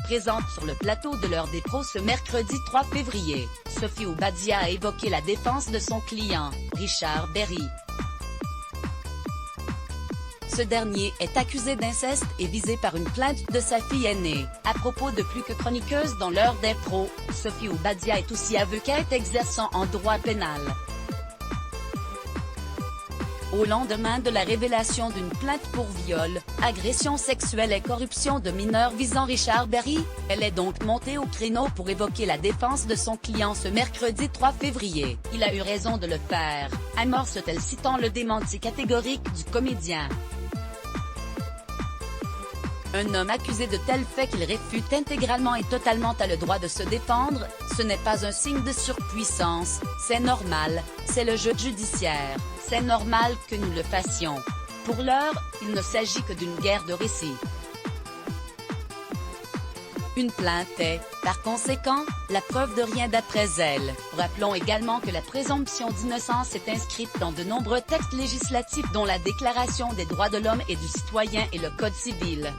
présente sur le plateau de l'heure des pros ce mercredi 3 février. Sophie Obadia a évoqué la défense de son client, Richard Berry. Ce dernier est accusé d'inceste et visé par une plainte de sa fille aînée. À propos de plus que chroniqueuse dans l'heure des pros, Sophie Obadia est aussi avocate exerçant en droit pénal. Au lendemain de la révélation d'une plainte pour viol, agression sexuelle et corruption de mineurs visant Richard Berry, elle est donc montée au créneau pour évoquer la défense de son client ce mercredi 3 février. Il a eu raison de le faire, amorce-t-elle citant le démenti catégorique du comédien. Un homme accusé de tels faits qu'il réfute intégralement et totalement a le droit de se défendre, ce n'est pas un signe de surpuissance, c'est normal, c'est le jeu judiciaire, c'est normal que nous le fassions. Pour l'heure, il ne s'agit que d'une guerre de récits. Une plainte est, par conséquent, la preuve de rien d'après elle. Rappelons également que la présomption d'innocence est inscrite dans de nombreux textes législatifs dont la Déclaration des droits de l'homme et du citoyen et le Code civil.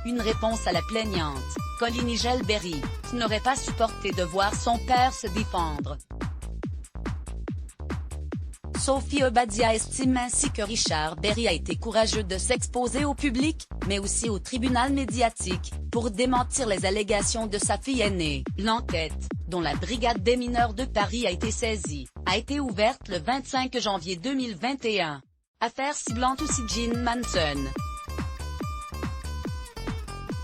Une réponse à la plaignante, Colin Berry, qui n'aurait pas supporté de voir son père se défendre. Sophie Obadia estime ainsi que Richard Berry a été courageux de s'exposer au public, mais aussi au tribunal médiatique, pour démentir les allégations de sa fille aînée. L'enquête, dont la brigade des mineurs de Paris a été saisie, a été ouverte le 25 janvier 2021. Affaire ciblant aussi Jean Manson.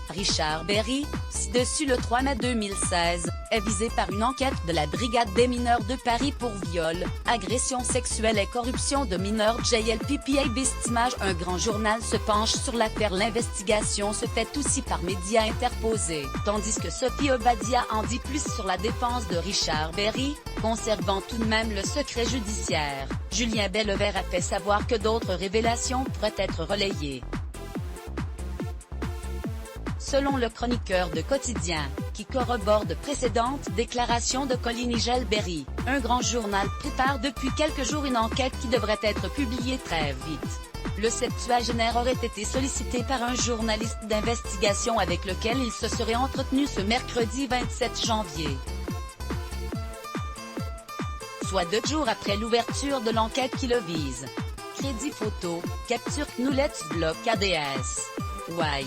Richard Berry, ci-dessus le 3 mai 2016, est visé par une enquête de la brigade des mineurs de Paris pour viol, agression sexuelle et corruption de mineurs. JLPPA Bistimage. Un grand journal se penche sur l'affaire. L'investigation se fait aussi par médias interposés, tandis que Sophie Obadia en dit plus sur la défense de Richard Berry, conservant tout de même le secret judiciaire. Julien Bellevert a fait savoir que d'autres révélations pourraient être relayées. Selon le chroniqueur de Quotidien, qui corrobore de précédentes déclarations de Colin Berry, un grand journal prépare depuis quelques jours une enquête qui devrait être publiée très vite. Le septuagénaire aurait été sollicité par un journaliste d'investigation avec lequel il se serait entretenu ce mercredi 27 janvier. Soit 2 jours après l'ouverture de l'enquête qui le vise. Crédit photo, capture Knowledge Block ADS. Why?